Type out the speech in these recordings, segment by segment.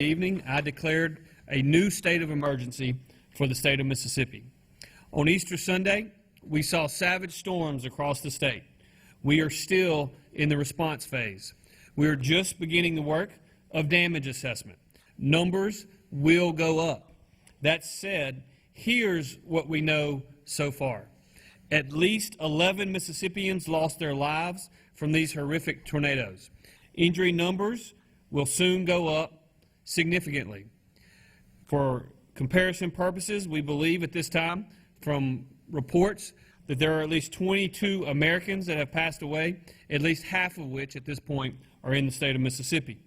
evening, I declared a new state of emergency for the state of Mississippi. On Easter Sunday, we saw savage storms across the state. We are still in the response phase. We are just beginning the work of damage assessment. Numbers will go up. That said, here's what we know so far. At least 11 Mississippians lost their lives from these horrific tornadoes. Injury numbers will soon go up significantly. For comparison purposes, we believe at this time from reports that there are at least 22 Americans that have passed away, at least half of which at this point are in the state of Mississippi.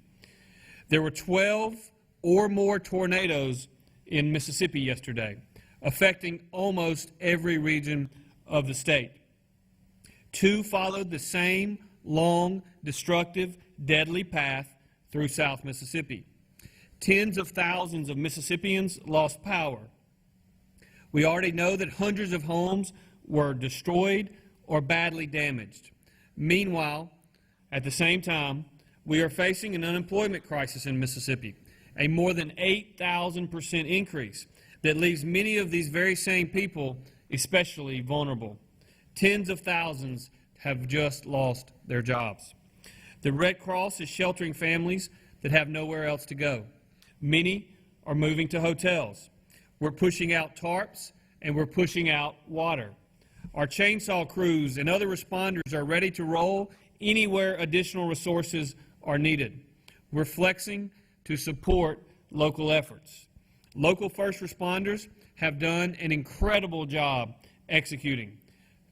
There were 12 or more tornadoes in Mississippi yesterday, affecting almost every region of the state. 2 followed the same long, destructive, deadly path through South Mississippi. Tens of thousands of Mississippians lost power. We already know that hundreds of homes were destroyed or badly damaged. Meanwhile, at the same time, we are facing an unemployment crisis in Mississippi, a more than 8,000% increase that leaves many of these very same people especially vulnerable. Tens of thousands have just lost their jobs. The Red Cross is sheltering families that have nowhere else to go. Many are moving to hotels. We're pushing out tarps and we're pushing out water. Our chainsaw crews and other responders are ready to roll anywhere additional resources are needed. We're flexing to support local efforts. Local first responders have done an incredible job executing.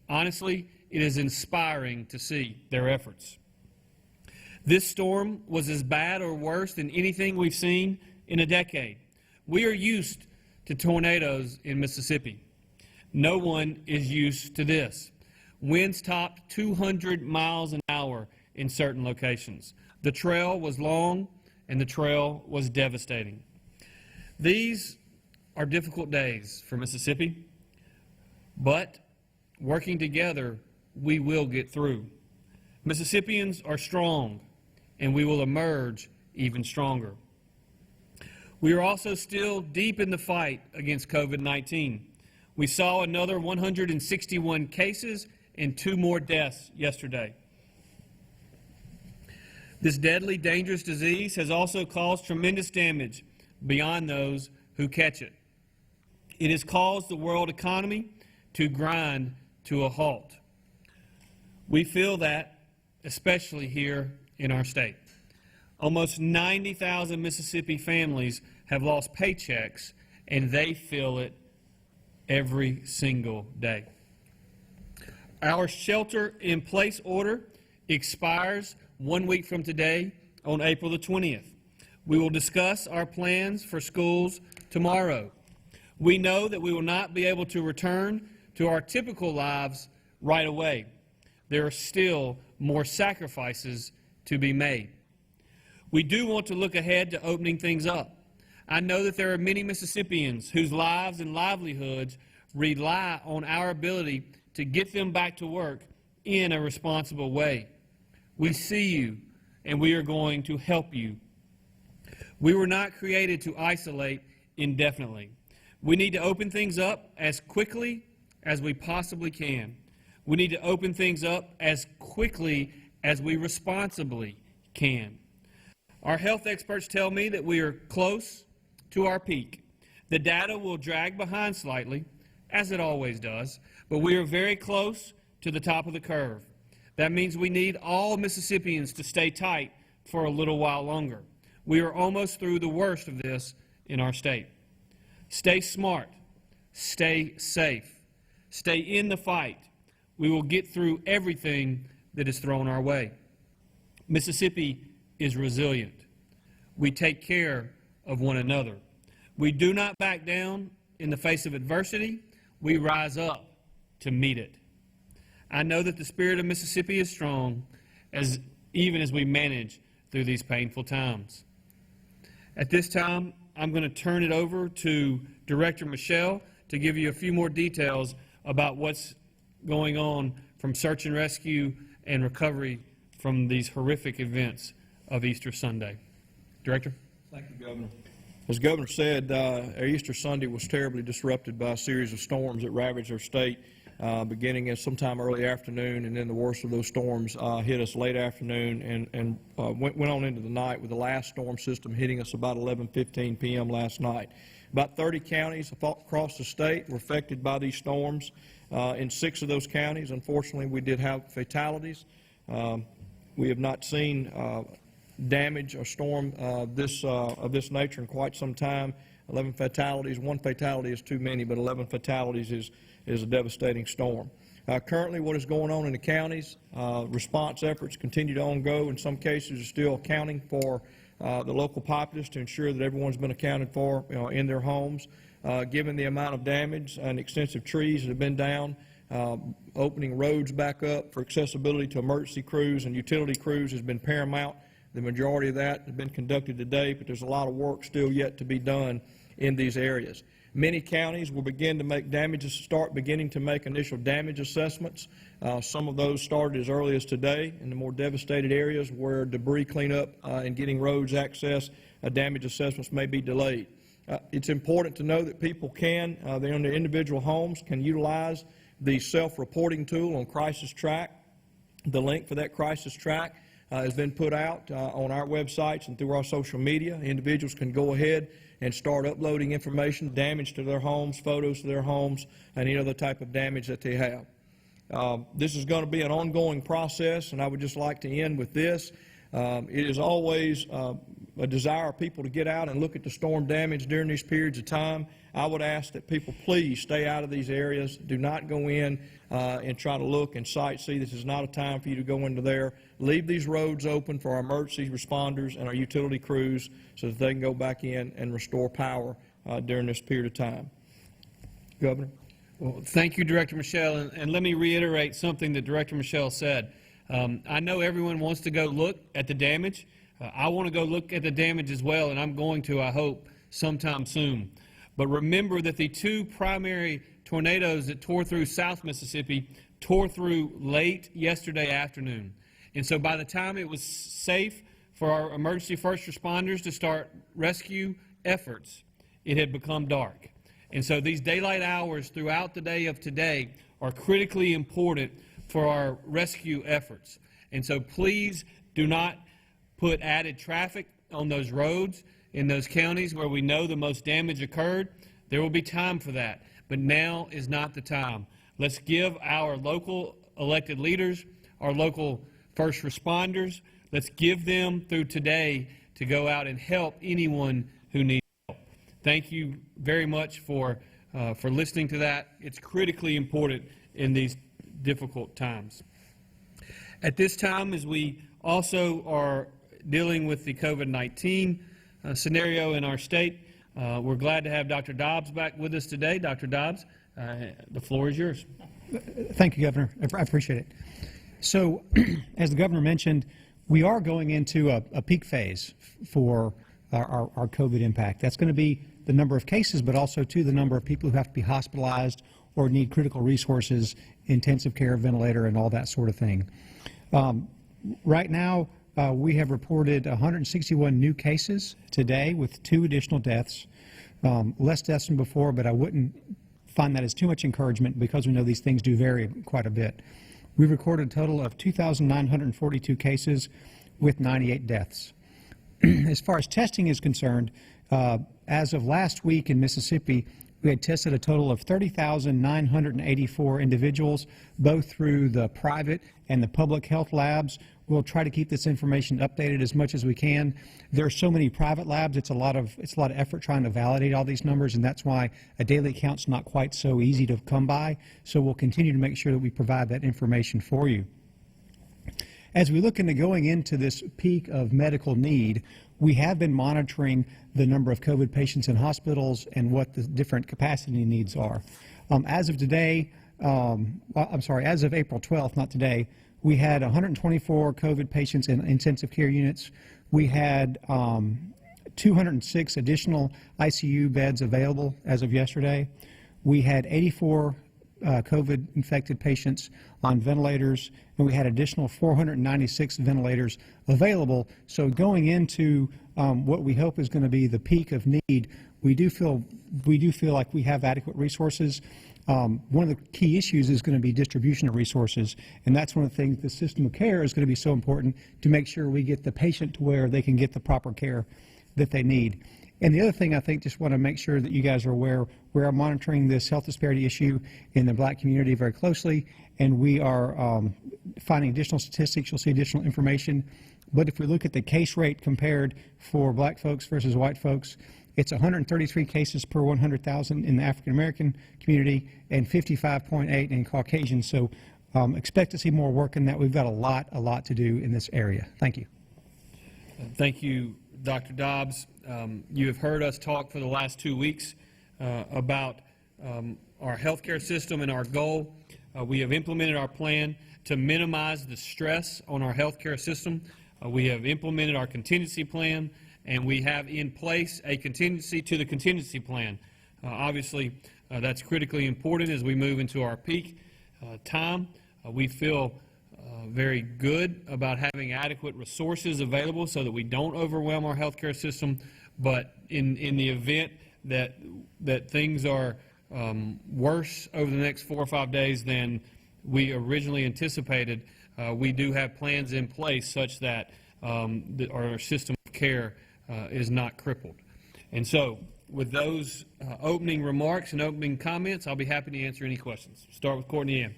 Honestly, it is inspiring to see their efforts. This storm was as bad or worse than anything we've seen in a decade. We are used to tornadoes in Mississippi. No one is used to this. Winds topped 200 miles an hour in certain locations. The trail was long and the trail was devastating. These are difficult days for Mississippi, but working together, we will get through. Mississippians are strong, and we will emerge even stronger. We are also still deep in the fight against COVID-19. We saw another 161 cases and 2 more deaths yesterday. This deadly, dangerous disease has also caused tremendous damage beyond those who catch it. It has caused the world economy to grind to a halt. We feel that, especially here in our state. Almost 90,000 Mississippi families have lost paychecks, and they feel it every single day. Our shelter-in-place order expires 1 week from today on April the 20th. We will discuss our plans for schools tomorrow. We know that we will not be able to return to our typical lives right away. There are still more sacrifices to be made. We do want to look ahead to opening things up. I know that there are many Mississippians whose lives and livelihoods rely on our ability to get them back to work in a responsible way. We see you, and we are going to help you. We were not created to isolate indefinitely. We need to open things up as quickly as we possibly can. We need to open things up as quickly as we responsibly can. Our health experts tell me that we are close to our peak. The data will drag behind slightly, as it always does, but we are very close to the top of the curve. That means we need all Mississippians to stay tight for a little while longer. We are almost through the worst of this in our state. Stay smart. Stay safe. Stay in the fight. We will get through everything that is thrown our way. Mississippi is resilient. We take care of one another. We do not back down in the face of adversity. We rise up to meet it. I know that the spirit of Mississippi is strong, even as we manage through these painful times. At this time, I'm going to turn it over to Director Michelle to give you a few more details about what's going on from search and rescue and recovery from these horrific events of Easter Sunday. Director? Thank you, Governor. As the Governor said, our Easter Sunday was terribly disrupted by a series of storms that ravaged our state, beginning at sometime early afternoon, and then the worst of those storms hit us late afternoon and went on into the night, with the last storm system hitting us about 11:15 p.m. last night. About 30 counties across the state were affected by these storms. In 6 of those counties, unfortunately, we did have fatalities. We have not seen damage or storm of this nature in quite some time. 11 fatalities. 1 fatality is too many, but 11 fatalities is a devastating storm. Currently, what is going on in the counties, response efforts continue to ongo. In some cases, are still accounting for the local populace to ensure that everyone's been accounted for in their homes. Given the amount of damage and extensive trees that have been down, opening roads back up for accessibility to emergency crews and utility crews has been paramount. The majority of that has been conducted today, but there's a lot of work still yet to be done in these areas. Many counties will start beginning to make initial damage assessments. Some of those started as early as today in the more devastated areas where debris cleanup and getting roads access, damage assessments may be delayed. It's important to know that people in their individual homes can utilize the self-reporting tool on Crisis Track. The link for that Crisis Track has been put out on our websites and through our social media. Individuals can go ahead and start uploading information, damage to their homes, photos to their homes, and any other type of damage that they have. This is going to be an ongoing process, and I would just like to end with this. It is always a desire of people to get out and look at the storm damage during these periods of time. I would ask that people please stay out of these areas. Do not go in and try to look and sightsee. This is not a time for you to go into there. Leave these roads open for our emergency responders and our utility crews so that they can go back in and restore power during this period of time. Governor? Well, thank you, Director Michelle, and let me reiterate something that Director Michelle said. I know everyone wants to go look at the damage. I want to go look at the damage as well, and I'm going to, I hope, sometime soon. But remember that the 2 primary tornadoes that tore through South Mississippi tore through late yesterday afternoon. And so by the time it was safe for our emergency first responders to start rescue efforts, it had become dark. And so these daylight hours throughout the day of today are critically important for our rescue efforts. And so please do not put added traffic on those roads in those counties where we know the most damage occurred. There will be time for that, but now is not the time. Let's give our local elected leaders, our local first responders, let's give them through today to go out and help anyone who needs help. Thank you very much for listening to that. It's critically important in these difficult times. At this time, as we also are dealing with the COVID-19 scenario in our state, we're glad to have Dr. Dobbs back with us today. Dr. Dobbs, the floor is yours. Thank you, Governor. I appreciate it. So, as the Governor mentioned, we are going into a peak phase for our COVID impact. That's going to be the number of cases, but also, too, the number of people who have to be hospitalized or need critical resources, intensive care, ventilator, and all that sort of thing. Right now, we have reported 161 new cases today with 2 additional deaths. Less deaths than before, but I wouldn't find that as too much encouragement because we know these things do vary quite a bit. We've recorded a total of 2,942 cases with 98 deaths. As far as testing is concerned, as of last week in Mississippi, we had tested a total of 30,984 individuals, both through the private and the public health labs. We'll try to keep this information updated as much as we can. There are so many private labs, it's a lot of effort trying to validate all these numbers, and that's why a daily count's not quite so easy to come by. So we'll continue to make sure that we provide that information for you. As we look into going into this peak of medical need, we have been monitoring the number of COVID patients in hospitals and what the different capacity needs are. As of today, as of April 12th, not today, we had 124 COVID patients in intensive care units. We had 206 additional ICU beds available as of yesterday. We had 84 COVID-infected patients on ventilators, and we had additional 496 ventilators available. So going into what we hope is going to be the peak of need, we do feel like we have adequate resources. One of the key issues is going to be distribution of resources, and that's one of the things the system of care is going to be so important to make sure we get the patient to where they can get the proper care that they need. And the other thing I think, just want to make sure that you guys are aware, we are monitoring this health disparity issue in the black community very closely, and we are finding additional statistics. You'll see additional information. But if we look at the case rate compared for black folks versus white folks, it's 133 cases per 100,000 in the African American community and 55.8 in Caucasian. So expect to see more work in that. We've got a lot to do in this area. Thank you. Thank you, Dr. Dobbs. You have heard us talk for the last 2 weeks about our healthcare system and our goal. We have implemented our plan to minimize the stress on our healthcare system. We have implemented our contingency plan, and we have in place a contingency to the contingency plan. Obviously, that's critically important as we move into our peak time. We feel very good about having adequate resources available so that we don't overwhelm our healthcare system. But in the event that things are worse over the next 4 or 5 days than we originally anticipated, we do have plans in place such that our system of care is not crippled. And so, with those opening remarks and opening comments, I'll be happy to answer any questions. Start with Courtney Ann.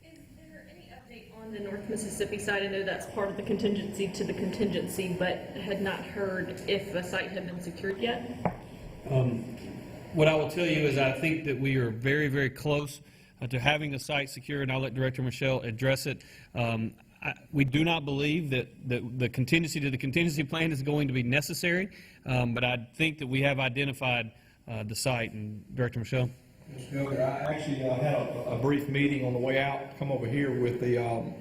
Is there any update on the North Mississippi side? I know that's part of the contingency to the contingency, but had not heard if a site had been secured yet. What I will tell you is I think that we are very, very close to having a site secure, and I'll let Director Michelle address it. We do not believe that the contingency to the contingency plan is going to be necessary, but I think that we have identified the site. And Director Michelle? Mr. Governor, I actually had a brief meeting on the way out, come over here with the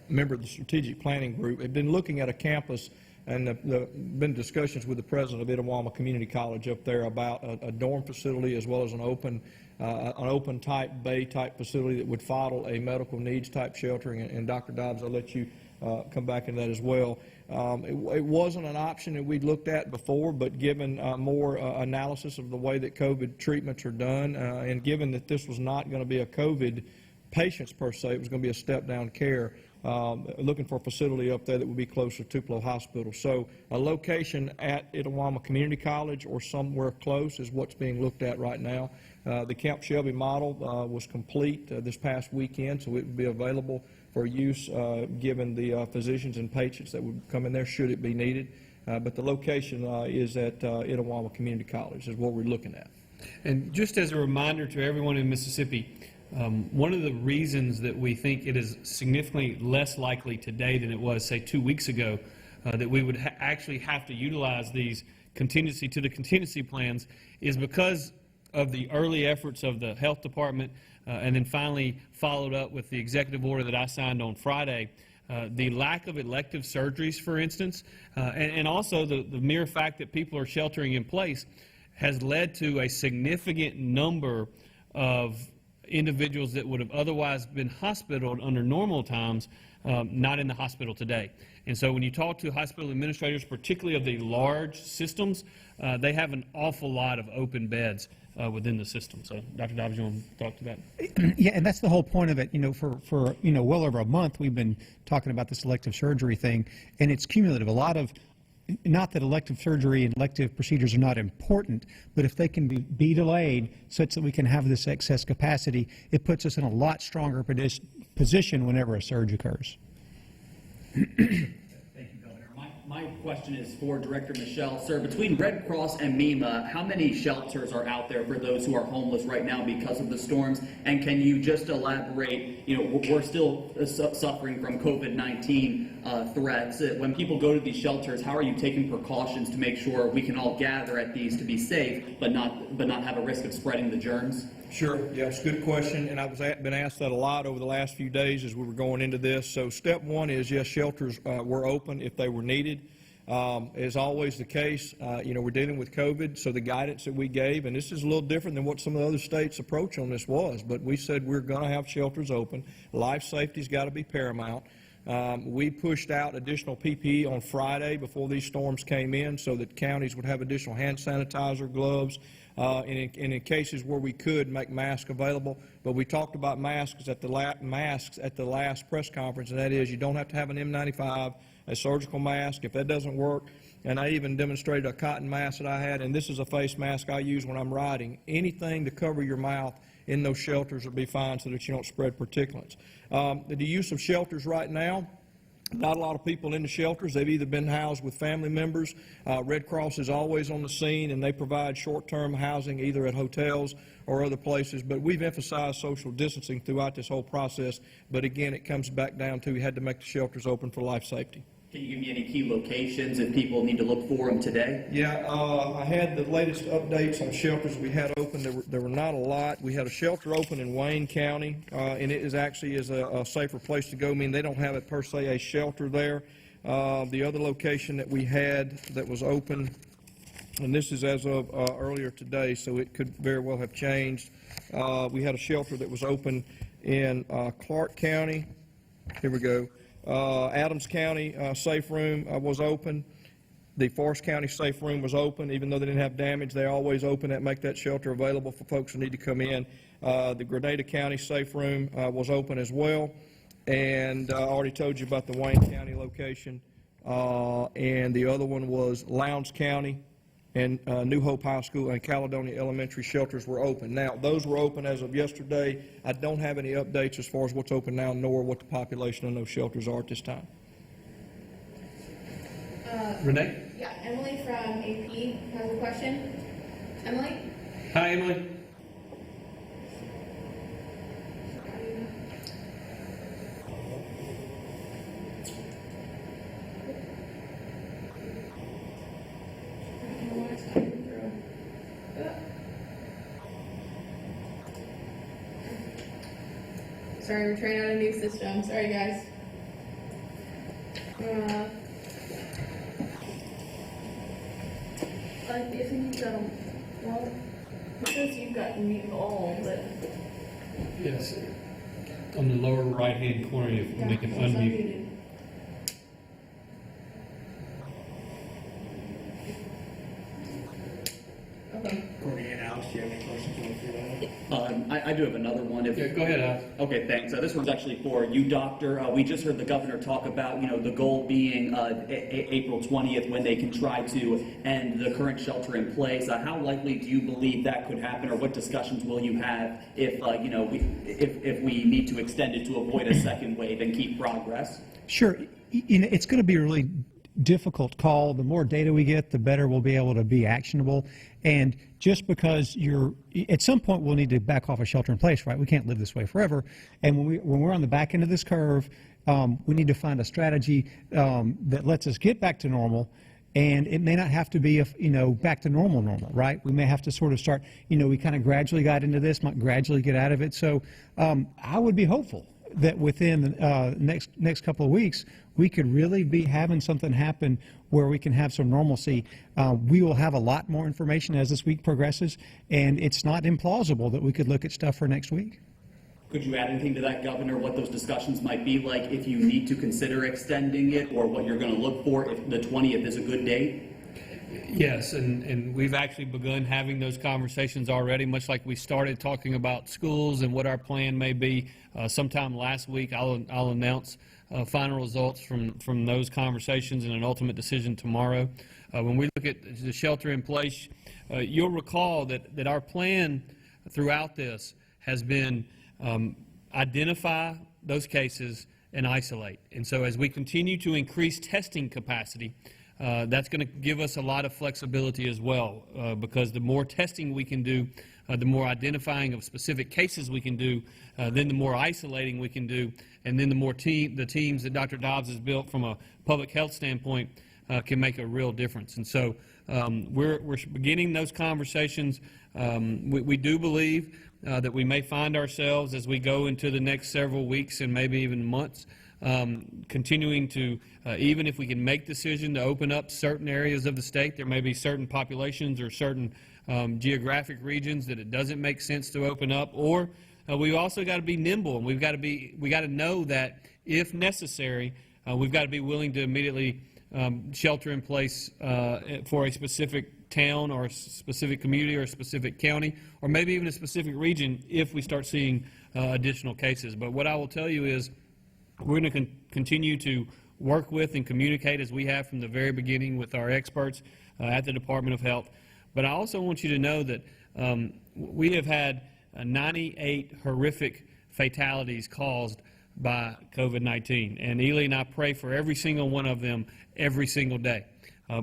member of the strategic planning group. They've been looking at a campus, and been discussions with the president of Itawamba Community College up there about a dorm facility as well as an open type bay type facility that would follow a medical needs type sheltering. And Dr. Dobbs, I'll let you come back into that as well. It wasn't an option that we'd looked at before, but given more analysis of the way that COVID treatments are done, and given that this was not going to be a COVID patients per se, it was going to be a step down care, looking for a facility up there that would be closer to Tupelo Hospital. So a location at Itawamba Community College or somewhere close is what's being looked at right now. The Camp Shelby model was complete this past weekend, so it would be available for use given the physicians and patients that would come in there should it be needed. But the location is at Itawamba Community College is what we're looking at. And just as a reminder to everyone in Mississippi, one of the reasons that we think it is significantly less likely today than it was, say, 2 weeks ago, that we would actually have to utilize these contingency to the contingency plans is because of the early efforts of the health department, and then finally followed up with the executive order that I signed on Friday. The lack of elective surgeries, for instance, and also the mere fact that people are sheltering in place has led to a significant number of individuals that would have otherwise been hospitaled under normal times, not in the hospital today. And so when you talk to hospital administrators, particularly of the large systems, they have an awful lot of open beds within the system. So, Dr. Dobbs, you want to talk to that? Yeah, and that's the whole point of it. You know, for well over a month, we've been talking about this elective surgery thing, and it's cumulative. A lot of, not that elective surgery and elective procedures are not important, but if they can be delayed such that we can have this excess capacity, it puts us in a lot stronger position whenever a surge occurs. Thank you, Governor. My question is for Director Michelle. Sir, between Red Cross and MEMA, how many shelters are out there for those who are homeless right now because of the storms? And can you just elaborate, we're still suffering from COVID-19 threats. When people go to these shelters, how are you taking precautions to make sure we can all gather at these to be safe, but not have a risk of spreading the germs? Sure. Yes, good question, and I've been asked that a lot over the last few days as we were going into this. So step one is, yes, shelters were open if they were needed. As always the case, we're dealing with COVID, so the guidance that we gave, and this is a little different than what some of the other states' approach on this was, but we said we're going to have shelters open. Life safety's got to be paramount. We pushed out additional PPE on Friday before these storms came in so that counties would have additional hand sanitizer, gloves, and in cases where we could, make masks available. But we talked about masks at the last press conference, and that is you don't have to have an N95, a surgical mask. If that doesn't work, and I even demonstrated a cotton mask that I had, and this is a face mask I use when I'm riding. Anything to cover your mouth in those shelters will be fine so that you don't spread particulates. The use of shelters right now, not a lot of people in the shelters. They've either been housed with family members. Red Cross is always on the scene, and they provide short-term housing either at hotels or other places. But we've emphasized social distancing throughout this whole process. But again, it comes back down to we had to make the shelters open for life safety. Can you give me any key locations if people need to look for them today? Yeah, I had the latest updates on shelters we had open. There were not a lot. We had a shelter open in Wayne County, and it actually is a safer place to go. I mean, they don't have it per se a shelter there. The other location that we had that was open, and this is as of earlier today, so it could very well have changed. We had a shelter that was open in Clark County. Here we go. Adams County safe room was open. The Forest County safe room was open. Even though they didn't have damage, they're always open that make that shelter available for folks who need to come in. The Grenada County safe room was open as well. And I already told you about the Wayne County location. And the other one was Lowndes County, and New Hope High School and Caledonia Elementary shelters were open. Now, those were open as of yesterday. I don't have any updates as far as what's open now, nor what the population in those shelters are at this time. Renee? Yeah, Emily from AP has a question. Emily? Hi, Emily. Sorry, we're trying out a new system. Sorry, guys. If you, well, it says you've got mute all, but. Yes. On the lower right-hand corner, we can it's unmute. unmuted. Okay. Courtney and Alex, do you have any questions on through that? I do have another one. Yeah, go ahead, Alex. Okay, thanks. This one's actually for you, Doctor. We just heard the governor talk about, the goal being April 20th when they can try to end the current shelter in place. How likely do you believe that could happen, or what discussions will you have if, if we need to extend it to avoid a second wave and keep progress? Sure. It's going to be a really difficult call. The more data we get, the better we'll be able to be actionable. And just because at some point we'll need to back off a shelter in place, right? We can't live this way forever. And when we're on the back end of this curve, we need to find a strategy that lets us get back to normal. And it may not have to be, back to normal, right? We may have to sort of start, we kind of gradually got into this, might gradually get out of it. So I would be hopeful that within the next couple of weeks, we could really be having something happen where we can have some normalcy. We will have a lot more information as this week progresses, and it's not implausible that we could look at stuff for next week. Could you add anything to that, Governor, what those discussions might be like if you need to consider extending it, or what you're going to look for if the 20th is a good date? Yes, and we've actually begun having those conversations already, much like we started talking about schools and what our plan may be. Sometime last week, I'll announce final results from those conversations and an ultimate decision tomorrow. When we look at the shelter in place, you'll recall that our plan throughout this has been identify those cases and isolate. And so as we continue to increase testing capacity, that's going to give us a lot of flexibility as well, because the more testing we can do, the more identifying of specific cases we can do, then the more isolating we can do, and then the more the teams that Dr. Dobbs has built from a public health standpoint can make a real difference. And so we're beginning those conversations. We do believe that we may find ourselves as we go into the next several weeks and maybe even months continuing to, even if we can make decision to open up certain areas of the state, there may be certain populations or certain geographic regions that it doesn't make sense to open up, or we've also got to be nimble, and we got to know that if necessary, we've got to be willing to immediately shelter in place for a specific town or a specific community or a specific county, or maybe even a specific region if we start seeing additional cases. But what I will tell you is we're going to continue to work with and communicate as we have from the very beginning with our experts at the Department of Health. But I also want you to know that we have had 98 horrific fatalities caused by COVID-19. And Ely and I pray for every single one of them every single day.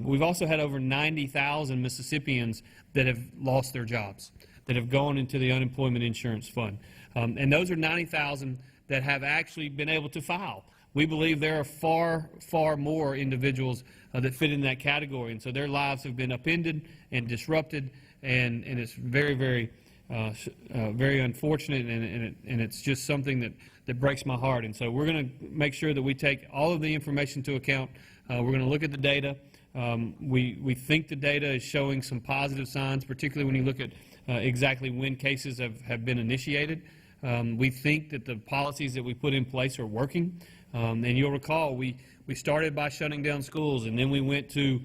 We've also had over 90,000 Mississippians that have lost their jobs, that have gone into the unemployment insurance fund. And those are 90,000 that have actually been able to file. We believe there are far, far more individuals that fit in that category. And so their lives have been upended and disrupted, and it's very, very, very unfortunate, and it's just something that breaks my heart. And so we're going to make sure that we take all of the information into account. We're going to look at the data. We think the data is showing some positive signs, particularly when you look at exactly when cases have been initiated. We think that the policies that we put in place are working. And you'll recall we started by shutting down schools, and then we went to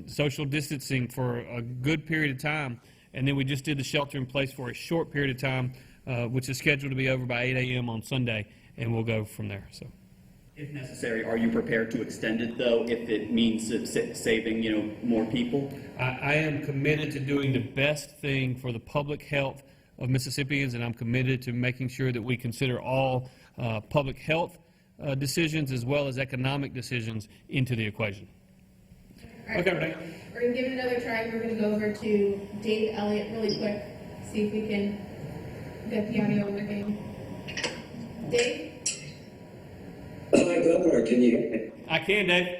social distancing for a good period of time, and then we just did the shelter in place for a short period of time, which is scheduled to be over by 8 a.m. on Sunday, and we'll go from there. So, if necessary, are you prepared to extend it, though, if it means saving, more people? I am committed to doing the best thing for the public health of Mississippians, and I'm committed to making sure that we consider all public health decisions as well as economic decisions into the equation. All right. Okay, Renee. We're going to give it another try. We're going to go over to Dave Elliott really quick, see if we can get the audio working. Dave? Hi, Governor, can you hear me? I can, Dave.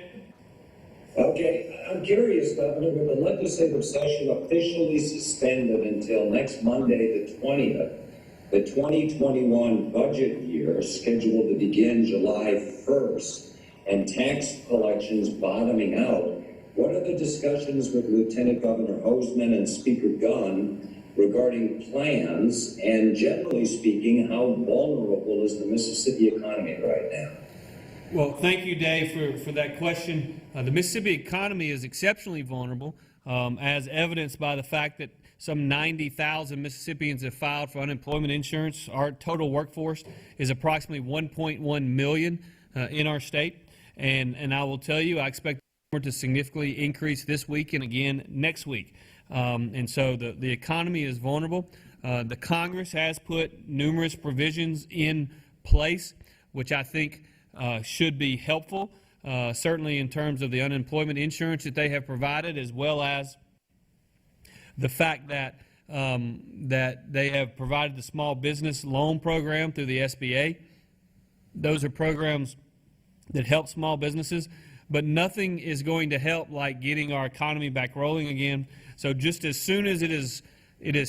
Okay, I'm curious, Governor, with the legislative session officially suspended until next Monday, the 20th, the 2021 budget year scheduled to begin July 1st, and tax collections bottoming out, what are the discussions with Lieutenant Governor Hoseman and Speaker Gunn regarding plans, and generally speaking, how vulnerable is the Mississippi economy right now? Well, thank you, Dave, for that question. The Mississippi economy is exceptionally vulnerable, as evidenced by the fact that some 90,000 Mississippians have filed for unemployment insurance. Our total workforce is approximately 1.1 million in our state. And I will tell you, I expect to significantly increase this week and again next week. And so the economy is vulnerable. The Congress has put numerous provisions in place, which I think should be helpful, certainly in terms of the unemployment insurance that they have provided, as well as the fact that that they have provided the small business loan program through the SBA. Those are programs that help small businesses, but nothing is going to help like getting our economy back rolling again. So just as soon as it is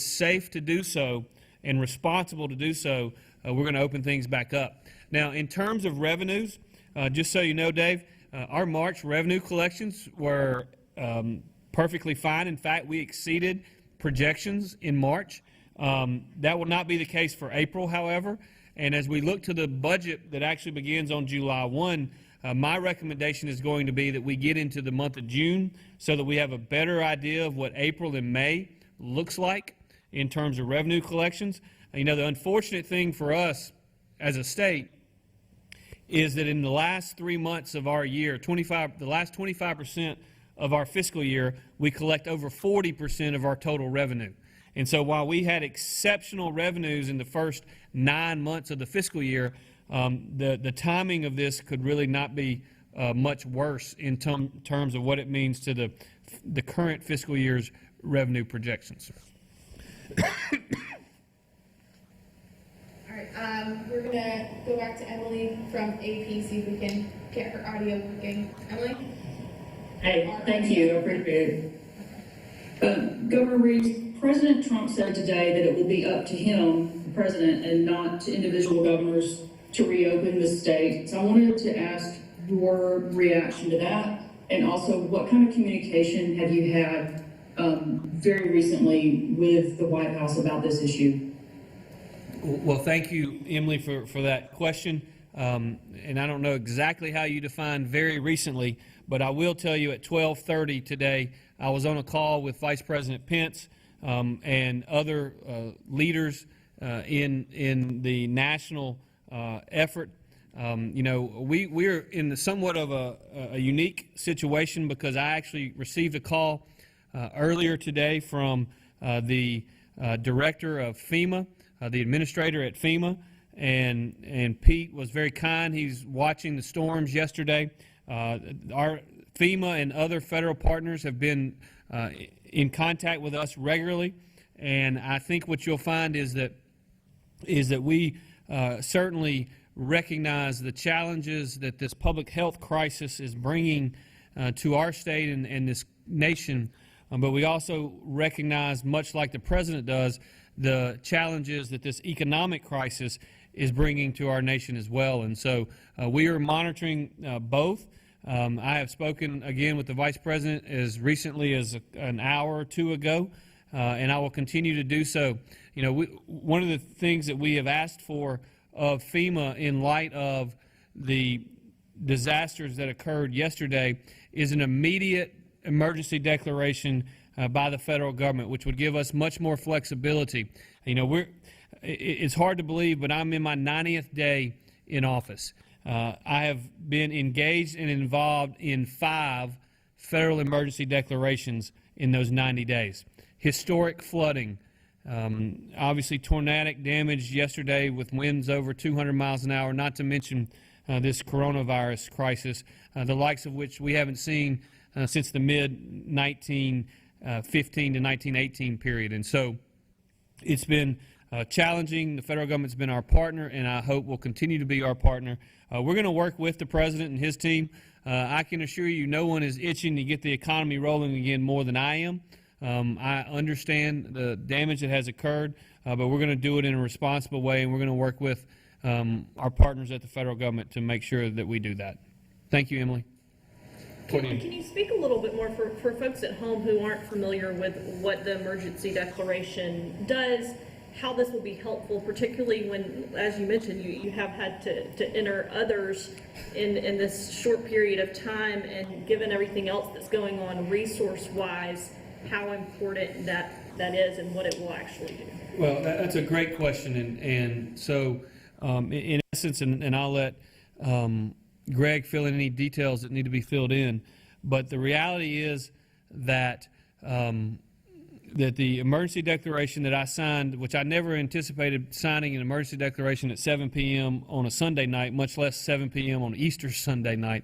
safe to do so and responsible to do so, we're going to open things back up. Now, in terms of revenues, just so you know, Dave, our March revenue collections were perfectly fine. In fact, we exceeded projections in March. That will not be the case for April, however. And as we look to the budget that actually begins on July 1, my recommendation is going to be that we get into the month of June so that we have a better idea of what April and May looks like in terms of revenue collections. You know, the unfortunate thing for us as a state is that in the last 3 months of our year, the last 25% of our fiscal year, we collect over 40% of our total revenue. And so while we had exceptional revenues in the first 9 months of the fiscal year, the timing of this could really not be much worse in terms of what it means to the current fiscal year's revenue projections. All right, we're going to go back to Emily from AP, see if we can get her audio working. Emily? Hey, thank you. I appreciate it. Governor Reeves, President Trump said today that it will be up to him, the president, and not to individual governors to reopen the state. So I wanted to ask your reaction to that, and also what kind of communication have you had very recently with the White House about this issue? Well, thank you, Emily, for that question. And I don't know exactly how you define very recently, but I will tell you at 12:30 today, I was on a call with Vice President Pence and other leaders in the national effort. We're in somewhat of a unique situation because I actually received a call earlier today from the director of FEMA, the administrator at FEMA, and Pete was very kind. He's watching the storms yesterday. Our FEMA and other federal partners have been in contact with us regularly, and I think what you'll find is that we certainly recognize the challenges that this public health crisis is bringing to our state and this nation, but we also recognize, much like the president does, the challenges that this economic crisis is bringing to our nation as well. And so we are monitoring both. I have spoken again with the Vice President as recently as an hour or two ago, and I will continue to do so. One of the things that we have asked for of FEMA in light of the disasters that occurred yesterday is an immediate emergency declaration by the federal government, which would give us much more flexibility. It's hard to believe, but I'm in my 90th day in office. I have been engaged and involved in 5 federal emergency declarations in those 90 days. Historic flooding, obviously tornadic damage yesterday with winds over 200 miles an hour, not to mention this coronavirus crisis, the likes of which we haven't seen since the mid-1915 to 1918 period. And so it's been challenging. The federal government's been our partner, and I hope will continue to be our partner. We're going to work with the president and his team. I can assure you no one is itching to get the economy rolling again more than I am. I understand the damage that has occurred, but we're going to do it in a responsible way, and we're going to work with our partners at the federal government to make sure that we do that. Thank you, Emily. Can you speak a little bit more for folks at home who aren't familiar with what the emergency declaration does, how this will be helpful, particularly when, as you mentioned, you have had to enter others in this short period of time, and given everything else that's going on resource-wise, how important that is and what it will actually do? Well, that's a great question, and so in essence, and I'll let Greg fill in any details that need to be filled in, but the reality is that that the emergency declaration that I signed, which I never anticipated signing an emergency declaration at 7 p.m. on a Sunday night, much less 7 p.m. on Easter Sunday night,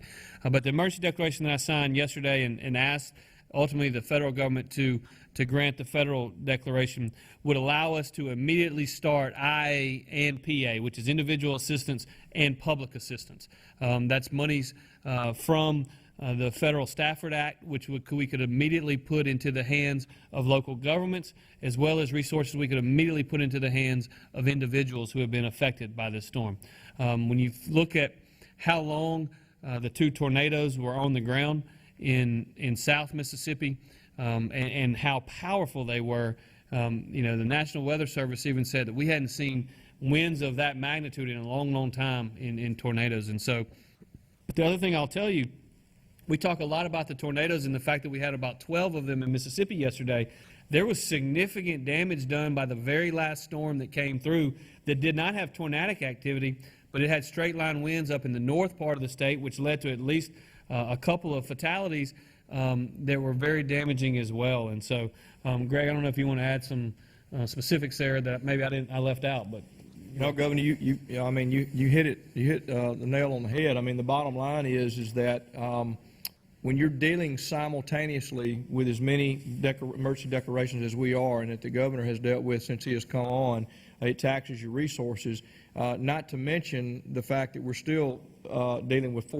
but the emergency declaration that I signed yesterday and asked ultimately the federal government to grant the federal declaration would allow us to immediately start IA and PA, which is individual assistance and public assistance. That's monies from the Federal Stafford Act, which we could immediately put into the hands of local governments, as well as resources we could immediately put into the hands of individuals who have been affected by this storm. When you look at how long the 2 tornadoes were on the ground in South Mississippi, and how powerful they were, the National Weather Service even said that we hadn't seen winds of that magnitude in a long, long time in tornadoes. And so the other thing I'll tell you, we talk a lot about the tornadoes and the fact that we had about 12 of them in Mississippi yesterday. There was significant damage done by the very last storm that came through that did not have tornadic activity, but it had straight line winds up in the north part of the state, which led to at least a couple of fatalities that were very damaging as well. And so, Greg, I don't know if you want to add some specifics there that maybe I left out, but. No, Governor, you hit the nail on the head. I mean, the bottom line is that when you're dealing simultaneously with as many emergency declarations as we are, and that the governor has dealt with since he has come on, it taxes your resources. Not to mention the fact that we're still dealing with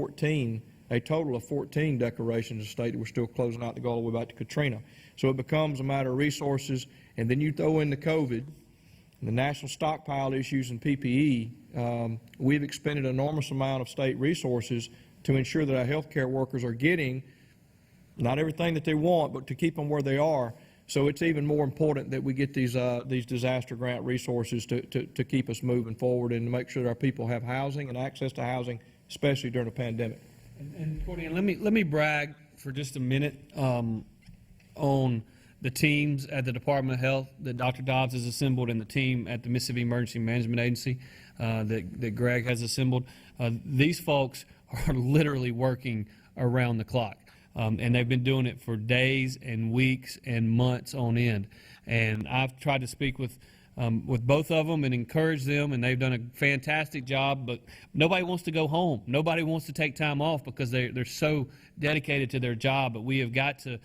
a total of 14 declarations of state that we're still closing out to go all the way back to Katrina. So it becomes a matter of resources, and then you throw in the COVID. the national stockpile issues and PPE, we've expended an enormous amount of state resources to ensure that our healthcare workers are getting not everything that they want, but to keep them where they are. So it's even more important that we get these disaster grant resources to keep us moving forward and to make sure that our people have housing and access to housing, especially during a pandemic. And Courtney, let me brag for just a minute on the teams at the Department of Health that Dr. Dobbs has assembled and the team at the Mississippi Emergency Management Agency that Greg has assembled. These folks are literally working around the clock. And they've been doing it for days and weeks and months on end. And I've tried to speak with both of them and encourage them, and they've done a fantastic job. But nobody wants to go home. Nobody wants to take time off because they're so dedicated to their job. But we have got to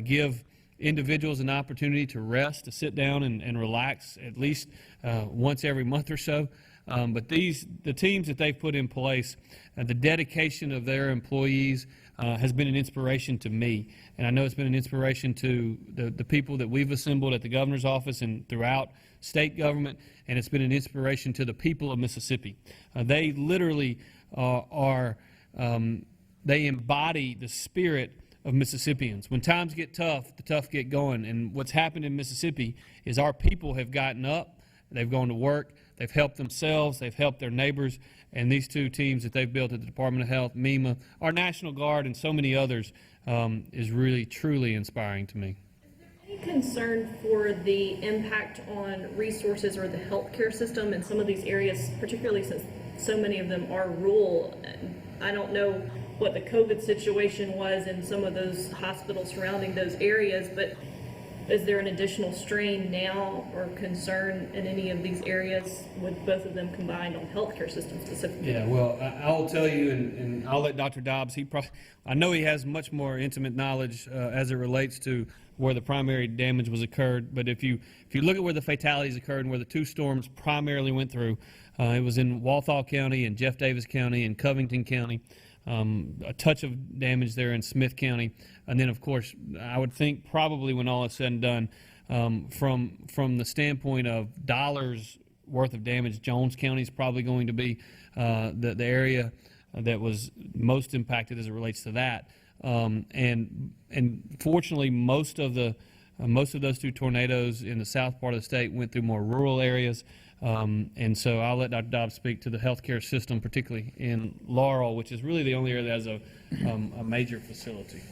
give individuals an opportunity to rest, to sit down and relax at least once every month or so. But the teams that they've put in place, the dedication of their employees has been an inspiration to me. And I know it's been an inspiration to the people that we've assembled at the governor's office and throughout state government, and it's been an inspiration to the people of Mississippi. They literally they embody the spirit of Mississippians. When times get tough, the tough get going. And what's happened in Mississippi is our people have gotten up, they've gone to work, they've helped themselves, they've helped their neighbors, and these two teams that they've built at the Department of Health, MEMA, our National Guard, and so many others is really, truly inspiring to me. Any concern for the impact on resources or the healthcare system in some of these areas, particularly since so many of them are rural? I don't know what the COVID situation was in some of those hospitals surrounding those areas, but is there an additional strain now or concern in any of these areas with both of them combined on healthcare systems specifically? Yeah, well, I'll tell you, and I'll let Dr. Dobbs, I know he has much more intimate knowledge as it relates to where the primary damage was occurred, but if you look at where the fatalities occurred and where the two storms primarily went through, it was in Walthall County and Jeff Davis County and Covington County. A touch of damage there in Smith County, and then of course I would think probably when all is said and done, from the standpoint of dollars worth of damage, Jones County is probably going to be the area that was most impacted as it relates to that. And fortunately, most of those two tornadoes in the south part of the state went through more rural areas. And so I'll let Dr. Dobbs speak to the healthcare system, particularly in Laurel, which is really the only area that has a major facility.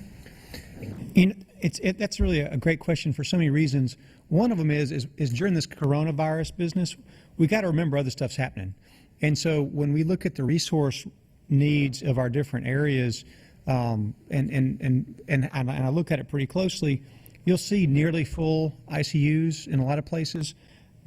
That's really a great question for so many reasons. One of them is during this coronavirus business, we got to remember other stuff's happening. And so when we look at the resource needs of our different areas, and I look at it pretty closely, you'll see nearly full ICUs in a lot of places.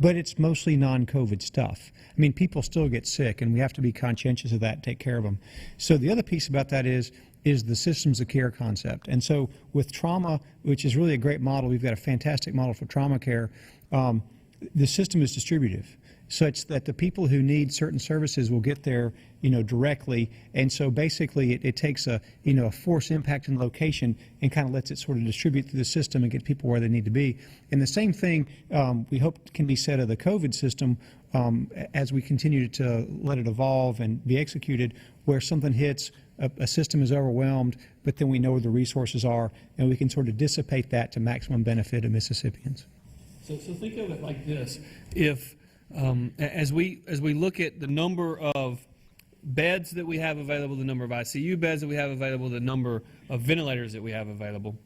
But it's mostly non-COVID stuff. I mean, people still get sick, and we have to be conscientious of that and take care of them. So the other piece about that is the systems of care concept. And so with trauma, which is really a great model, we've got a fantastic model for trauma care, the system is distributive, such that the people who need certain services will get there, directly. And so basically it takes a force impact in location and kind of lets it sort of distribute through the system and get people where they need to be. And the same thing we hope can be said of the COVID system as we continue to let it evolve and be executed, where something hits, a system is overwhelmed, but then we know where the resources are, and we can sort of dissipate that to maximum benefit of Mississippians. So think of it like this: if as we look at the number of beds that we have available, the number of ICU beds that we have available, the number of ventilators that we have available,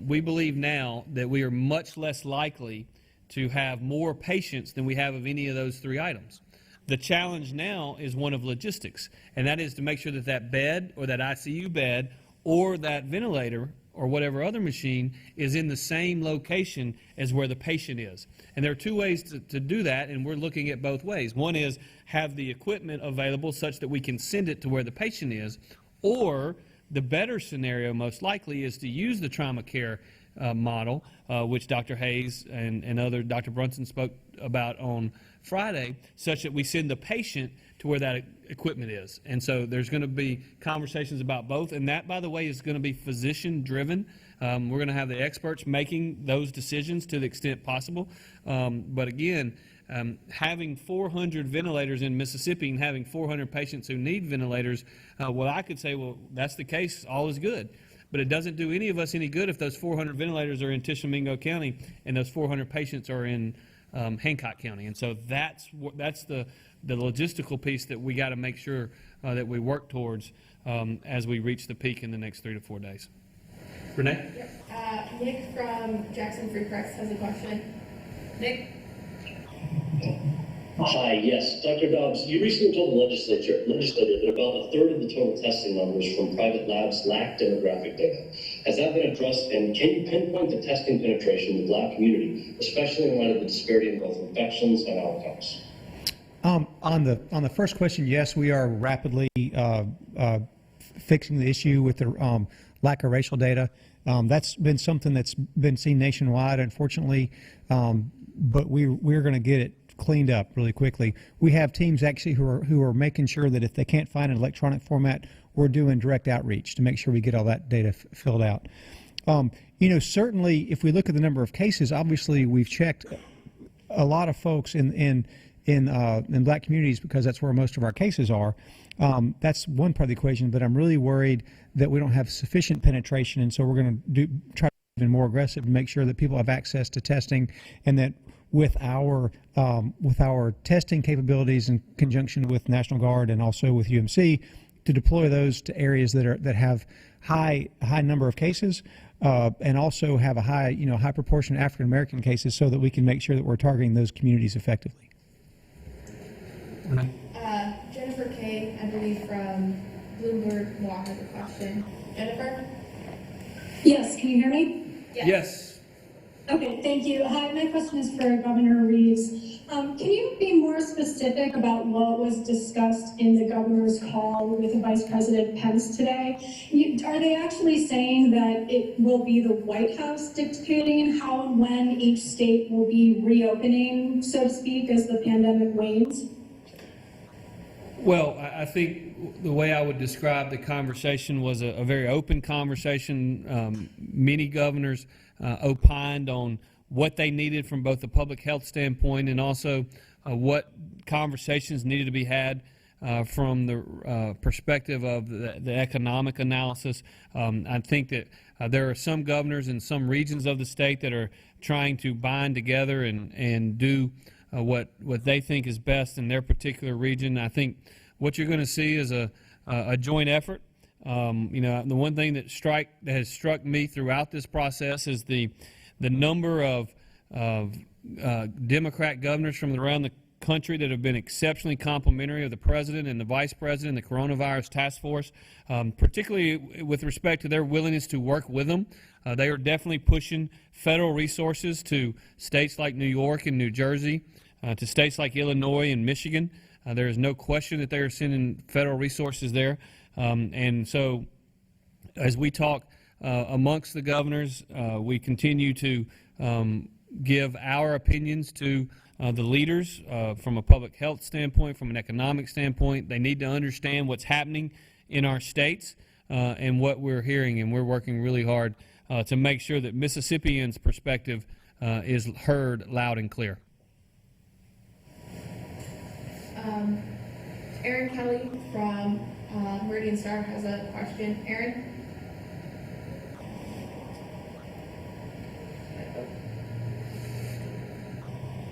we believe now that we are much less likely to have more patients than we have of any of those three items. The challenge now is one of logistics, and that is to make sure that that bed or that ICU bed or that ventilator or whatever other machine is in the same location as where the patient is. And there are two ways to do that, and we're looking at both ways. One is have the equipment available such that we can send it to where the patient is, or the better scenario most likely is to use the trauma care model, which Dr. Hayes and Dr. Brunson spoke about on Friday, such that we send the patient to where that equipment is. And so there's going to be conversations about both, and that, by the way, is going to be physician driven. We're going to have the experts making those decisions to the extent possible. But again, having 400 ventilators in Mississippi and having 400 patients who need ventilators, well, I could say, well, that's the case, all is good. But it doesn't do any of us any good if those 400 ventilators are in Tishomingo County and those 400 patients are in Hancock County. And so that's the logistical piece that we got to make sure that we work towards as we reach the peak in the next 3 to 4 days. Renee? Yep. Nick from Jackson Free Press has a question. Nick? Hi, yes. Dr. Dobbs, you recently told the legislature that about a third of the total testing numbers from private labs lack demographic data. Has that been addressed, and can you pinpoint the testing penetration in the Black community, especially in light of the disparity in both infections and outcomes? On the first question, yes, we are rapidly fixing the issue with the lack of racial data. That's been something that's been seen nationwide, unfortunately, but we're going to get it cleaned up really quickly. We have teams actually who are making sure that if they can't find an electronic format, we're doing direct outreach to make sure we get all that data filled out. Certainly, if we look at the number of cases, obviously we've checked a lot of folks in Black communities because that's where most of our cases are. That's one part of the equation, but I'm really worried that we don't have sufficient penetration, and so we're going to try to be even more aggressive to make sure that people have access to testing, and that with our testing capabilities in conjunction with National Guard and also with UMC, to deploy those to areas that have high number of cases, and also have a high proportion of African American cases, so that we can make sure that we're targeting those communities effectively. Jennifer Kay, I believe from Bloomberg Law has a question. Jennifer? Yes, can you hear me? Yes. Okay, thank you. Hi, my question is for Governor Reeves. Can you be more specific about what was discussed in the governor's call with Vice President Pence today? Are they actually saying that it will be the White House dictating how and when each state will be reopening, so to speak, as the pandemic wanes? Well, I think the way I would describe the conversation was a very open conversation. Many governors opined on what they needed from both the public health standpoint and also what conversations needed to be had from the perspective of the economic analysis. I think that there are some governors in some regions of the state that are trying to bind together and do what they think is best in their particular region. I think what you're going to see is a joint effort. The one thing that has struck me throughout this process is the number of Democrat governors from around the country that have been exceptionally complimentary of the president and the vice president, the coronavirus task force, particularly with respect to their willingness to work with them. They are definitely pushing federal resources to states like New York and New Jersey, to states like Illinois and Michigan. There is no question that they are sending federal resources there. And so as we talk amongst the governors, we continue to give our opinions to the leaders from a public health standpoint, from an economic standpoint. They need to understand what's happening in our states and what we're hearing, and we're working really hard to make sure that Mississippians' perspective is heard loud and clear. Aaron Kelly from Meridian Star has a question. Aaron?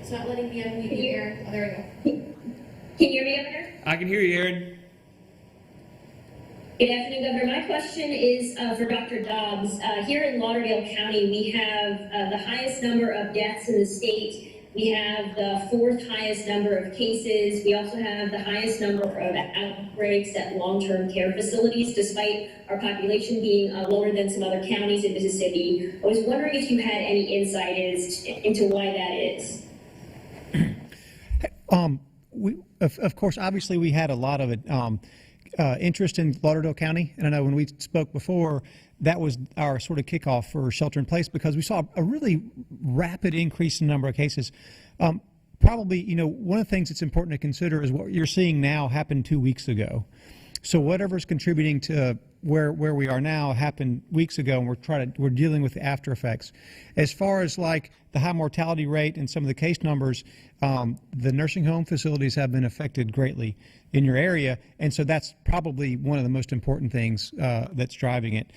It's not letting me unmute you, Aaron. Oh, there we go. Can you hear me, Governor? I can hear you, Aaron. Good afternoon, Governor. My question is for Dr. Dobbs. Here in Lauderdale County, we have the highest number of deaths in the state. We have the fourth highest number of cases. We also have the highest number of outbreaks at long-term care facilities, despite our population being lower than some other counties in Mississippi. I was wondering if you had any insight into why that is. Of course, obviously, we had a lot of interest in Lauderdale County, and I know when we spoke before, that was our sort of kickoff for shelter in place, because we saw a really rapid increase in number of cases. Probably, one of the things that's important to consider is what you're seeing now happened 2 weeks ago. So whatever's contributing to where we are now happened weeks ago, and we're dealing with the after effects. As far as like the high mortality rate and some of the case numbers, the nursing home facilities have been affected greatly in your area, and so that's probably one of the most important things that's driving it.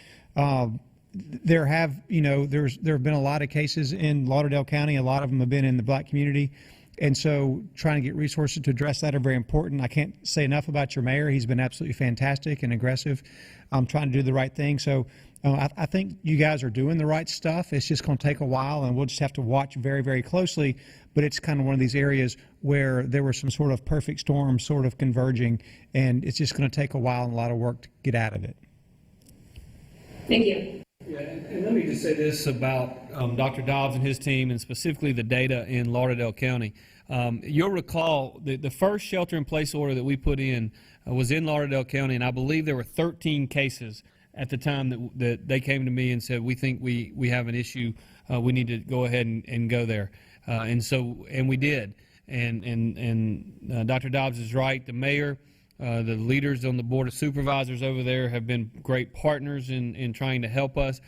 There have been a lot of cases in Lauderdale County. A lot of them have been in the Black community. And so trying to get resources to address that are very important. I can't say enough about your mayor. He's been absolutely fantastic and aggressive, trying to do the right thing. So I think you guys are doing the right stuff. It's just going to take a while, and we'll just have to watch very, very closely. But it's kind of one of these areas where there were some sort of perfect storm sort of converging, and it's just going to take a while and a lot of work to get out of it. Thank you. Yeah, and let me just say this about Dr. Dobbs and his team, and specifically the data in Lauderdale County. You'll recall the first shelter-in-place order that we put in was in Lauderdale County, and I believe there were 13 cases at the time that they came to me and said, we think we have an issue, we need to go ahead and go there. And we did. And Dr. Dobbs is right. The mayor, the leaders on the Board of Supervisors over there have been great partners in trying to help us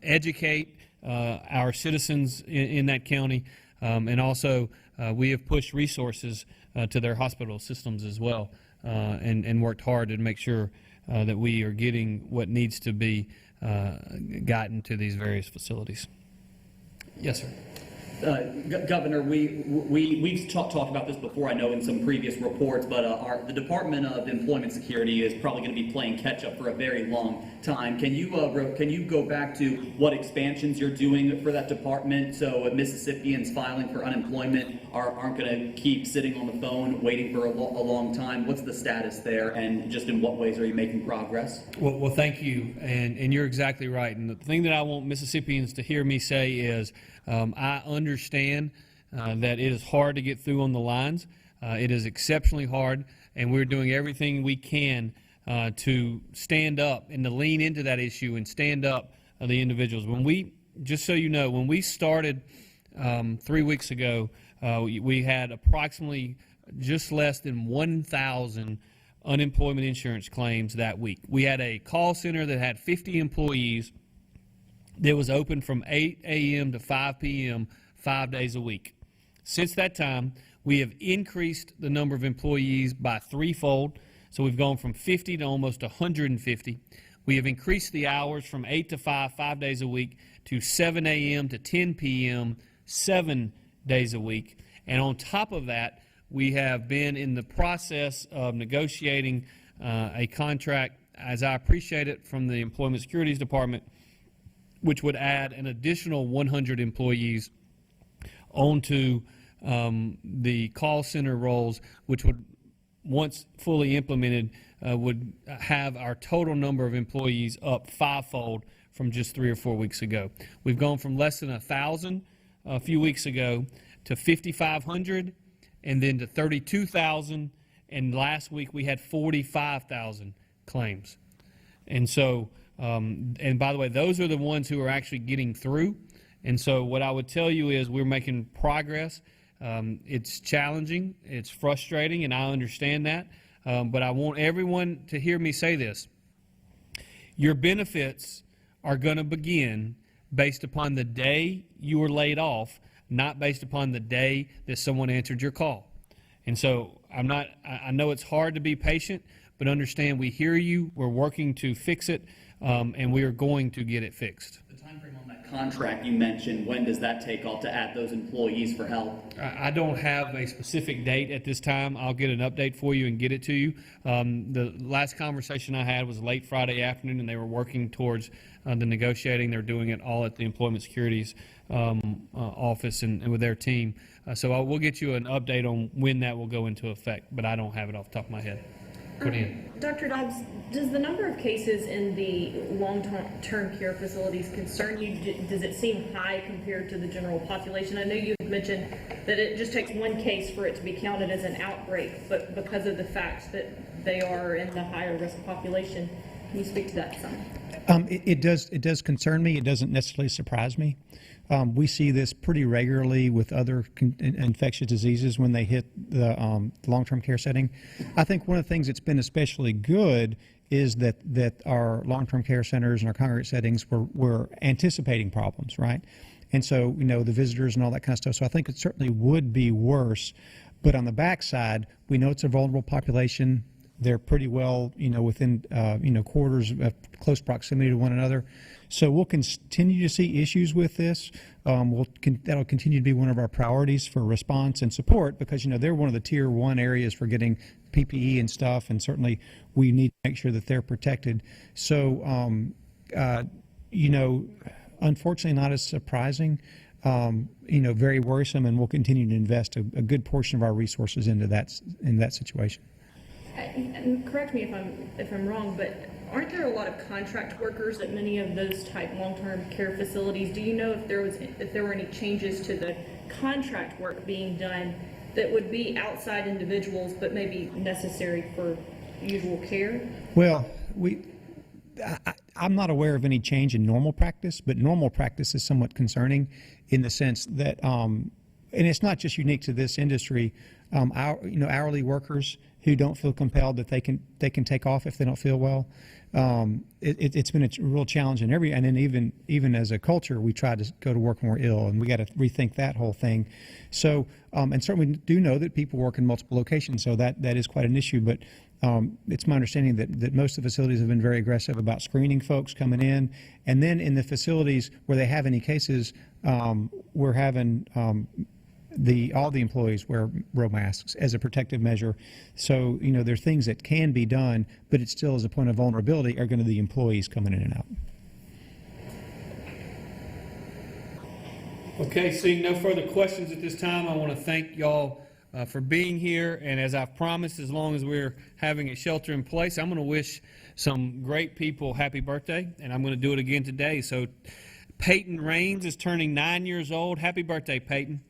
educate our citizens in that county. And also, we have pushed resources to their hospital systems as well, and worked hard to make sure that we are getting what needs to be gotten to these various facilities. Yes, sir. Governor, we've talked about this before, I know, in some previous reports, but the Department of Employment Security is probably going to be playing catch-up for a very long time. Can you go back to what expansions you're doing for that department so Mississippians filing for unemployment aren't going to keep sitting on the phone waiting for a long time? What's the status there, and just in what ways are you making progress? Well, thank you, and you're exactly right. And the thing that I want Mississippians to hear me say is, I understand that it is hard to get through on the lines. It is exceptionally hard, and we're doing everything we can to stand up and to lean into that issue and stand up the individuals. Just so you know, when we started 3 weeks ago, we had approximately just less than 1,000 unemployment insurance claims that week. We had a call center that had 50 employees that was open from 8 a.m. to 5 p.m. 5 days a week. Since that time, we have increased the number of employees by threefold. So we've gone from 50 to almost 150. We have increased the hours from 8 to 5, 5 days a week, to 7 a.m. to 10 p.m., 7 days a week. And on top of that, we have been in the process of negotiating a contract, as I appreciate it, from the Employment Securities Department, which would add an additional 100 employees onto the call center roles, which would, once fully implemented, would have our total number of employees up fivefold from just 3 or 4 weeks ago. We've gone from less than 1,000 a few weeks ago to 5,500, and then to 32,000, and last week we had 45,000 claims. And so, and by the way, those are the ones who are actually getting through. And so what I would tell you is we're making progress. It's challenging, it's frustrating, and I understand that. But I want everyone to hear me say this. Your benefits are going to begin based upon the day you were laid off, not based upon the day that someone answered your call. And so I know it's hard to be patient, but understand we hear you, we're working to fix it, and we are going to get it fixed. The time frame on that contract you mentioned, when does that take off to add those employees for help? I don't have a specific date at this time. I'll get an update for you and get it to you. The last conversation I had was late Friday afternoon, and they were working towards the negotiating. They're doing it all at the Employment Securities office and with their team. So we'll get you an update on when that will go into effect, but I don't have it off the top of my head. Dr. Dobbs, does the number of cases in the long-term care facilities concern you? Does it seem high compared to the general population? I know you mentioned that it just takes one case for it to be counted as an outbreak, but because of the fact that they are in the higher risk population, can you speak to that some? It does concern me. It doesn't necessarily surprise me. We see this pretty regularly with other infectious diseases when they hit the long-term care setting. I think one of the things that's been especially good is that our long-term care centers and our congregate settings were anticipating problems, right? And so, the visitors and all that kind of stuff. So I think it certainly would be worse. But on the backside, we know it's a vulnerable population. They're pretty well, within, quarters of close proximity to one another. So we'll continue to see issues with this. That'll continue to be one of our priorities for response and support because, they're one of the tier 1 areas for getting PPE and stuff, and certainly we need to make sure that they're protected. So, unfortunately not as surprising, very worrisome, and we'll continue to invest a good portion of our resources into that situation. And correct me if I'm wrong, but aren't there a lot of contract workers at many of those type long-term care facilities? Do you know if there were any changes to the contract work being done that would be outside individuals but maybe necessary for usual care? Well, I'm not aware of any change in normal practice, but normal practice is somewhat concerning in the sense that, and it's not just unique to this industry. Hourly workers who don't feel compelled that they can take off if they don't feel well. It's been a real challenge and then even as a culture, we try to go to work when we're ill, and we got to rethink that whole thing. So, and certainly we do know that people work in multiple locations, so that is quite an issue. But it's my understanding that most of the facilities have been very aggressive about screening folks coming in, and then in the facilities where they have any cases, we're having all the employees wear masks as a protective measure. So, there are things that can be done, but it still is a point of vulnerability are going to be the employees coming in and out. Okay, seeing no further questions at this time, I want to thank y'all for being here. And as I've promised, as long as we're having a shelter in place, I'm going to wish some great people happy birthday, and I'm going to do it again today. So Peyton Raines is turning 9 years old. Happy birthday, Peyton.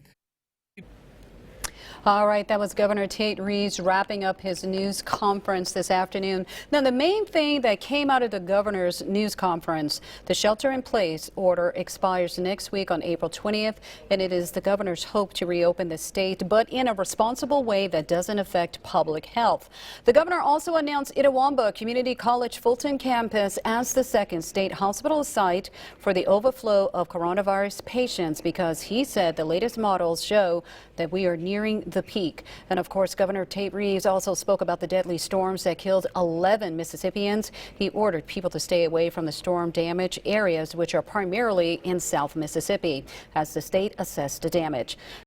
All right, that was Governor Tate Reeves wrapping up his news conference this afternoon. Now, the main thing that came out of the governor's news conference, the shelter-in-place order expires next week on April 20th, and it is the governor's hope to reopen the state, but in a responsible way that doesn't affect public health. The governor also announced Itawamba Community College Fulton campus as the second state hospital site for the overflow of coronavirus patients because he said the latest models show that we are nearing the peak. And of course, Governor Tate Reeves also spoke about the deadly storms that killed 11 Mississippians. He ordered people to stay away from the storm damage areas, which are primarily in South Mississippi, as the state assessed the damage.